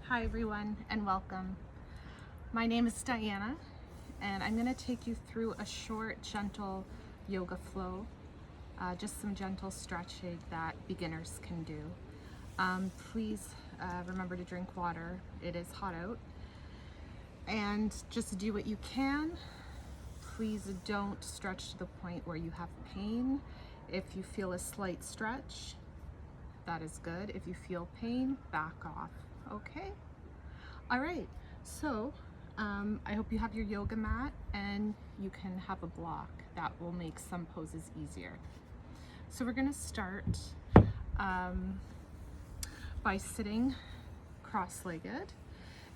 Hi everyone and welcome. My name is Diana and I'm going to take you through a short, gentle yoga flow, just some gentle stretching that beginners can do. Please remember to drink water. It is hot out. And just do what you can. Please don't stretch to the point where you have pain. If you feel a slight stretch, that is good. If you feel pain, back off. Okay? All right, so I hope you have your yoga mat and you can have a block. That will make some poses easier. So we're gonna start by sitting cross-legged,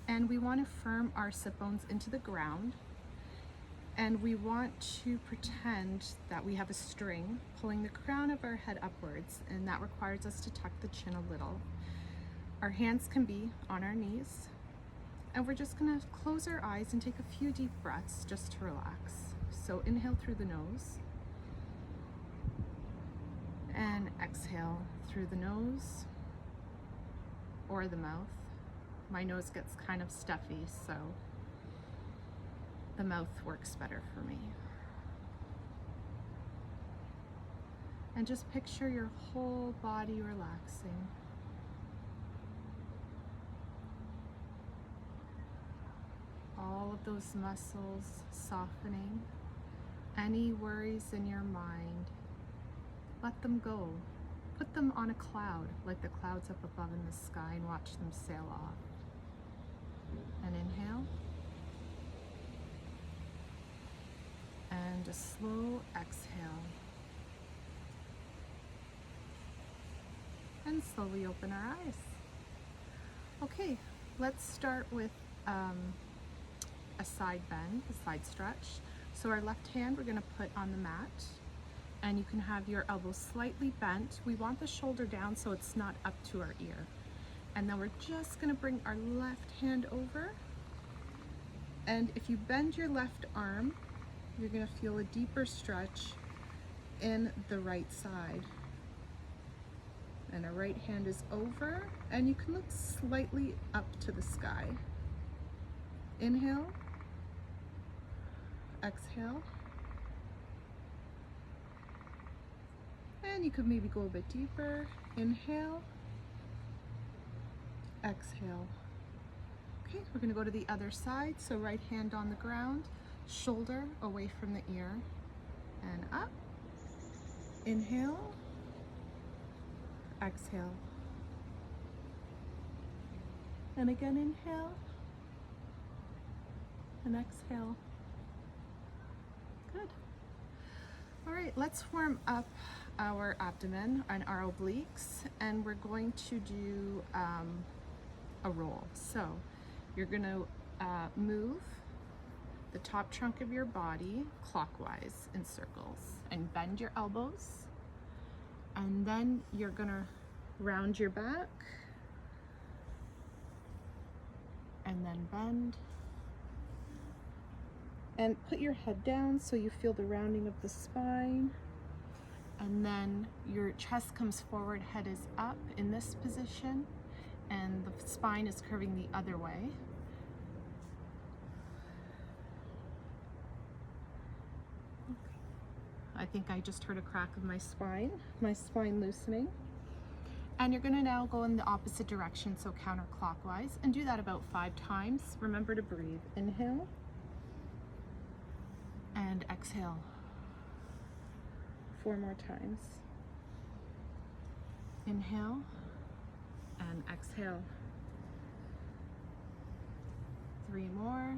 and we want to firm our sit bones into the ground, and we want to pretend that we have a string pulling the crown of our head upwards, and that requires us to tuck the chin a little. Our hands can be on our knees, and we're just gonna close our eyes and take a few deep breaths just to relax. So inhale through the nose and exhale through the nose or the mouth. My nose gets kind of stuffy, so the mouth works better for me. And just picture your whole body relaxing. All of those muscles softening. Any worries in your mind, let them go. Put them on a cloud, like the clouds up above in the sky, and watch them sail off. And inhale. And a slow exhale. And slowly open our eyes. Okay, let's start with a side bend, a side stretch. So our left hand we're going to put on the mat, and you can have your elbows slightly bent. We want the shoulder down so it's not up to our ear. And then we're just going to bring our left hand over, and if you bend your left arm, you're going to feel a deeper stretch in the right side. And our right hand is over, and you can look slightly up to the sky. Inhale, exhale, and you could maybe go a bit deeper. Inhale, exhale. Okay, we're going to go to the other side. So right hand on the ground, shoulder away from the ear, and up. Inhale, exhale, and again inhale and exhale. Good. All right, let's warm up our abdomen and our obliques, and we're going to do a roll. So you're going to move the top trunk of your body clockwise in circles and bend your elbows, and then you're going to round your back and then bend. And put your head down so you feel the rounding of the spine. And then your chest comes forward, head is up in this position, and the spine is curving the other way. I think I just heard a crack of my spine loosening. And you're going to now go in the opposite direction, so counterclockwise, and do that about 5 times. Remember to breathe. Inhale. And exhale 4 more times. Inhale and exhale. 3 more.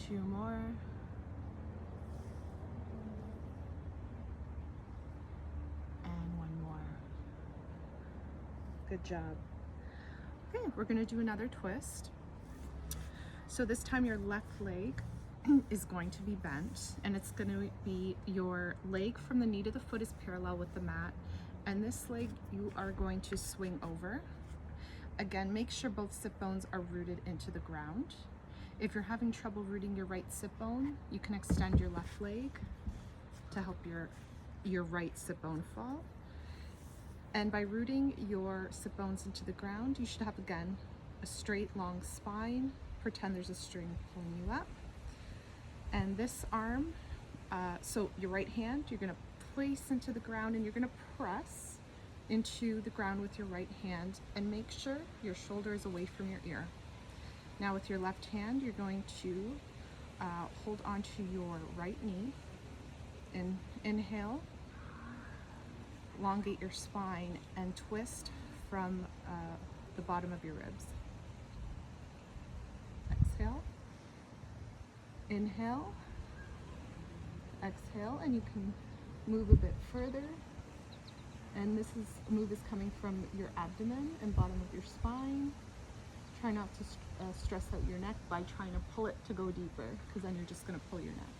2 more. And 1 more. Good job. Okay, we're going to do another twist. So this time your left leg is going to be bent, and it's going to be your leg from the knee to the foot is parallel with the mat, and this leg you are going to swing over. Again, make sure both sit bones are rooted into the ground. If you're having trouble rooting your right sit bone, you can extend your left leg to help your right sit bone fall. And by rooting your sit bones into the ground, you should have, again, a straight, long spine. Pretend there's a string pulling you up. And this arm, so your right hand, you're gonna place into the ground and you're gonna press into the ground with your right hand and make sure your shoulder is away from your ear. Now with your left hand, you're going to hold onto your right knee. Inhale, elongate your spine and twist from the bottom of your ribs. Exhale, inhale, exhale, and you can move a bit further. And this move is coming from your abdomen and bottom of your spine. Try not to stress out your neck by trying to pull it to go deeper, because then you're just going to pull your neck.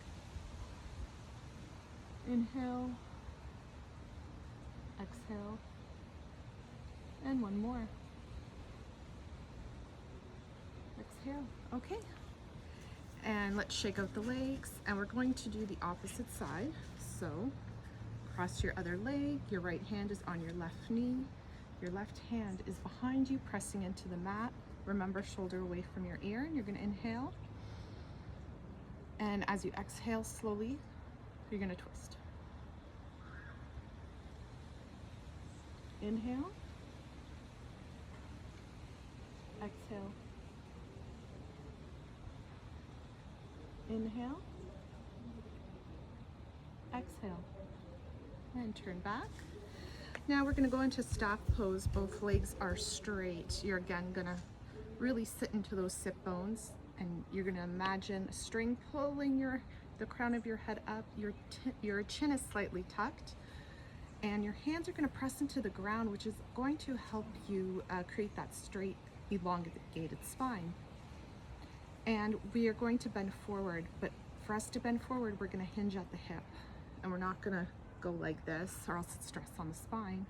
Inhale, exhale, and one more. Exhale. Okay. And let's shake out the legs, and we're going to do the opposite side. So cross your other leg, your right hand is on your left knee, your left hand is behind you, pressing into the mat. Remember, shoulder away from your ear, and you're going to inhale. And as you exhale slowly, you're going to twist. Inhale, exhale, inhale, exhale, and turn back. Now we're going to go into staff pose. Both legs are straight. You're again going to really sit into those sit bones, and you're going to imagine a string pulling the crown of your head up. Your chin is slightly tucked, and your hands are going to press into the ground, which is going to help you create that straight, elongated spine. And we are going to bend forward, but for us to bend forward, we're going to hinge at the hip, and we're not going to go like this, or else it's stress on the spine.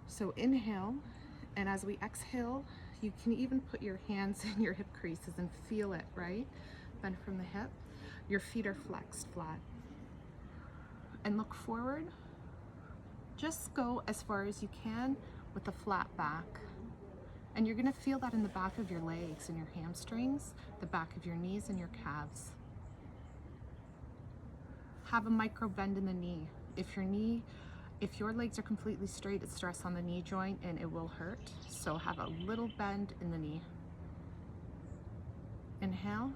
So inhale, and as we exhale, you can even put your hands in your hip creases and feel it, right? Bend from the hip. Your feet are flexed flat. And look forward. Just go as far as you can with a flat back. And you're going to feel that in the back of your legs and your hamstrings, the back of your knees and your calves. Have a micro bend in the knee. If your legs are completely straight, it's stress on the knee joint and it will hurt. So have a little bend in the knee. Inhale,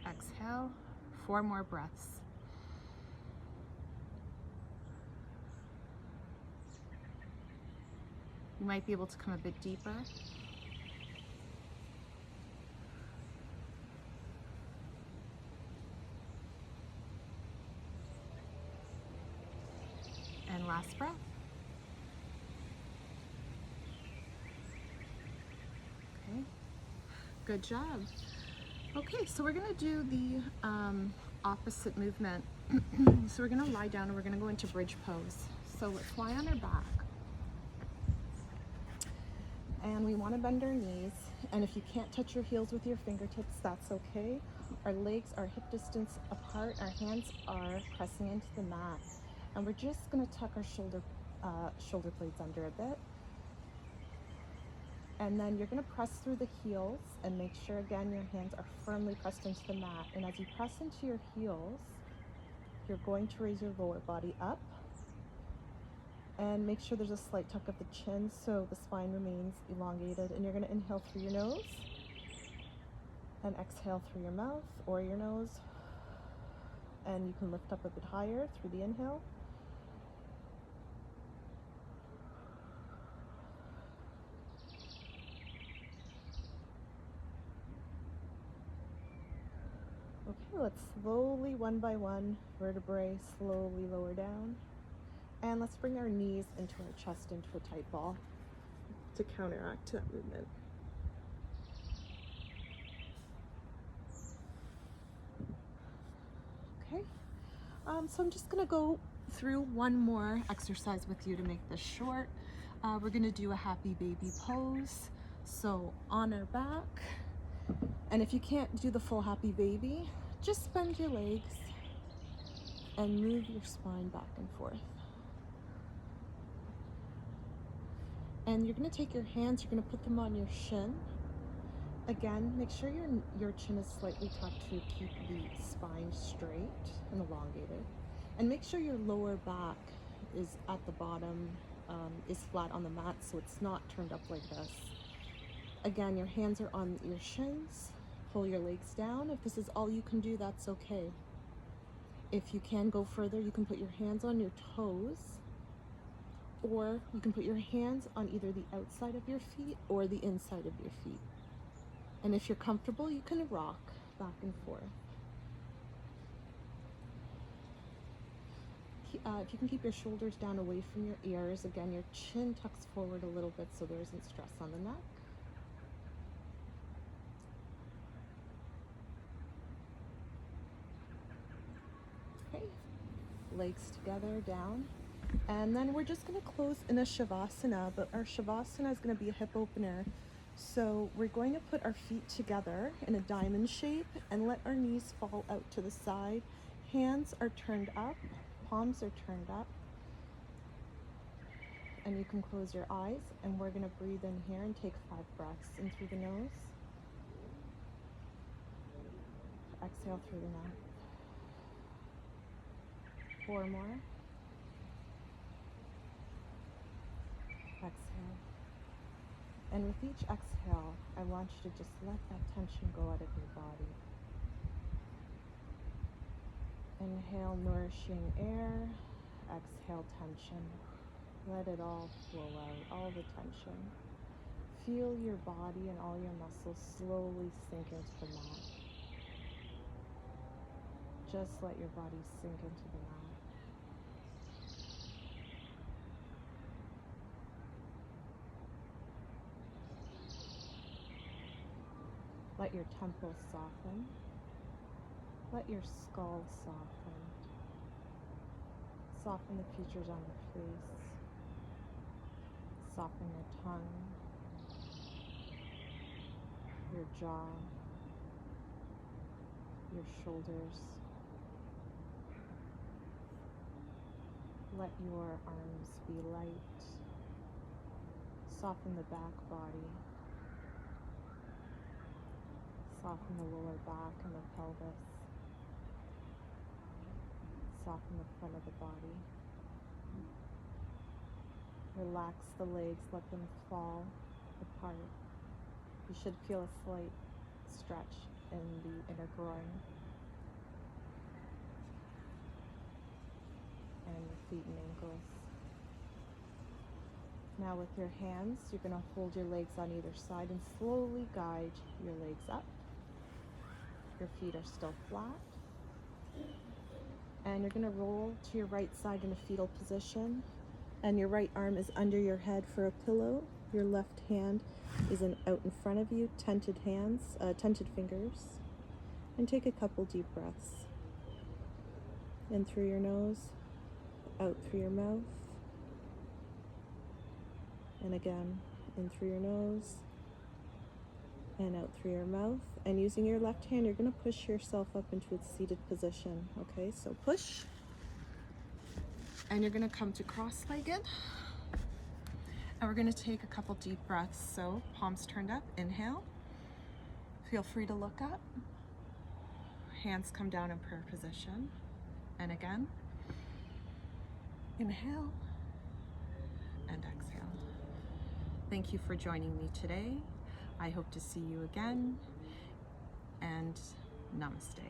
exhale, 4 more breaths. You might be able to come a bit deeper. And last breath. Okay, good job. Okay, so we're gonna do the opposite movement. So we're gonna lie down and we're gonna go into bridge pose. So let's lie on our back. And we wanna bend our knees. And if you can't touch your heels with your fingertips, that's okay. Our legs are hip distance apart. Our hands are pressing into the mat. And we're just gonna tuck our shoulder blades under a bit. And then you're gonna press through the heels and make sure, again, your hands are firmly pressed into the mat. And as you press into your heels, you're going to raise your lower body up. And make sure there's a slight tuck of the chin so the spine remains elongated. And you're gonna inhale through your nose and exhale through your mouth or your nose. And you can lift up a bit higher through the inhale. Okay, let's slowly, one by one, vertebrae slowly lower down. And let's bring our knees into our chest, into a tight ball to counteract that movement. Okay, so I'm just gonna go through one more exercise with you to make this short. We're gonna do a happy baby pose. So on our back, and if you can't do the full happy baby, just bend your legs and move your spine back and forth. And you're going to take your hands, you're going to put them on your shin. Again, make sure your chin is slightly tucked to keep the spine straight and elongated. And make sure your lower back is at the bottom, is flat on the mat, so it's not turned up like this. Again, your hands are on your shins. Pull your legs down. If this is all you can do, that's okay. If you can go further, you can put your hands on your toes, or you can put your hands on either the outside of your feet or the inside of your feet. And if you're comfortable, you can rock back and forth. If you can keep your shoulders down away from your ears, again, your chin tucks forward a little bit so there isn't stress on the neck. Okay, legs together, down. And then we're just going to close in a Shavasana, but our Shavasana is going to be a hip opener. So we're going to put our feet together in a diamond shape and let our knees fall out to the side. Hands are turned up, palms are turned up. And you can close your eyes, and we're going to breathe in here and take 5 breaths in through the nose. Exhale through the mouth. 4 more. Exhale. And with each exhale, I want you to just let that tension go out of your body. Inhale nourishing air. Exhale tension. Let it all flow out, all the tension. Feel your body and all your muscles slowly sink into the mat. Just let your body sink into the mat. Let your temples soften. Let your skull soften. Soften the features on your face. Soften your tongue, your jaw, your shoulders. Let your arms be light. Soften the back body. Soften the lower back and the pelvis. Soften the front of the body. Relax the legs, let them fall apart. You should feel a slight stretch in the inner groin and your feet and ankles. Now with your hands, you're going to hold your legs on either side and slowly guide your legs up. Your feet are still flat. And you're going to roll to your right side in a fetal position. And your right arm is under your head for a pillow. Your left hand is out in front of you, tented fingers. And take a couple deep breaths. In through your nose, out through your mouth. And again, in through your nose, and out through your mouth. And using your left hand, you're going to push yourself up into its seated position. Okay, so push. And you're going to come to cross-legged. And we're going to take a couple deep breaths. So palms turned up, inhale. Feel free to look up. Hands come down in prayer position. And again, inhale and exhale. Thank you for joining me today. I hope to see you again, and namaste.